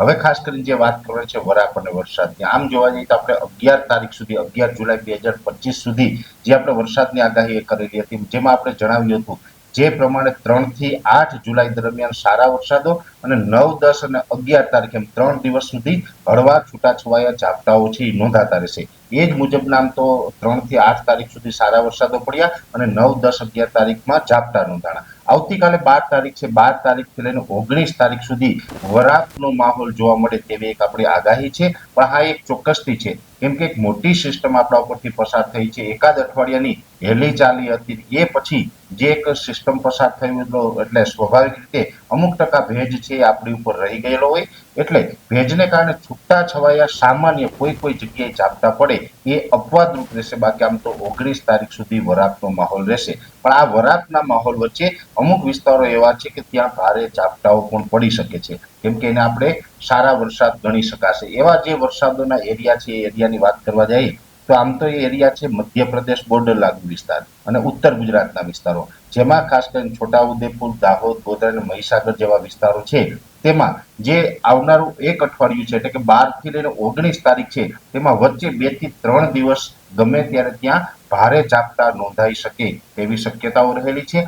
હવે ખાસ કરીને જે વાત કરવાની છે વરાપ અને વરસાદની, આમ જોવા જઈએ તો આપણે 11 તારીખ સુધી, 11 જુલાઈ 2025 સુધી જે આપણે વરસાદની આગાહી કરેલી હતી, જેમાં આપણે જણાવ્યું હતું જે પ્રમાણે 3 થી 8 જુલાઈ દરમિયાન સારા વરસાદો અને 9, 10 અને 11 તારીખ એમ 3 દિવસ સુધી હળવા છૂટાછવાયા ઝાપટાઓ છે એ નોંધાતા રહેશે. એ જ મુજબના આમ તો 3 થી 8 તારીખ સુધી સારા વરસાદો પડ્યા અને 9, 10, 11 તારીખમાં ઝાપટા નોંધાણા. આવતીકાલે 12 તારીખ છે, 12 તારીખથી લઈને 19 તારીખ સુધી વરાપનો માહોલ જોવા મળે તેવી એક આપણી આગાહી છે. પણ હા, એક ચોક્કસથી છે, કેમ કે એક મોટી સિસ્ટમ આપણા ઉપરથી પસાર થઈ છે. એકાદ અઠવાડિયાની હેલી ચાલી હતી, એ પછી જે એક સિસ્ટમ પસાર થયું એટલે સ્વાભાવિક રીતે અમુક ટકા ભેજ છે એ આપણી ઉપર રહી ગયેલો હોય, એટલે ભેજને કારણે છૂટા છવાયા સામાન્ય કોઈ જગ્યાએ ઝાપટા પડે એ અપવાદરૂપ રહેશે. બાકી આમ તો 19 તારીખ સુધી વરાપનો માહોલ રહેશે. પણ આ વરાપના માહોલ વચ્ચે અમુક વિસ્તારો એવા છે કે ત્યાં ભારે ઝાપટાઓ પણ પડી શકે છે, કેમ કે એને આપણે સારા વરસાદ ગણી શકાશે. એવા જે વરસાદોના એરિયા છે એ એરિયાની વાત કરવા જઈએ તો આમ તો એ એરિયા છે મધ્યપ્રદેશ બોર્ડર લાગુ વિસ્તાર અને ઉત્તર ગુજરાતના વિસ્તારો, જેમાં ખાસ કરીને છોટાઉદેપુર, દાહોદ, ગોધરા અને મહીસાગર જેવા વિસ્તારો છે. તેમાં જે આવનારું એક અઠવાડિયું છે એટલે કે 12 થી લઈને 19 તારીખ છે, તેમાં વચ્ચે 2 થી 3 દિવસ ગમે ત્યારે ત્યાં ભારે ઝાપટા નોંધાઈ શકે તેવી શક્યતાઓ રહેલી છે.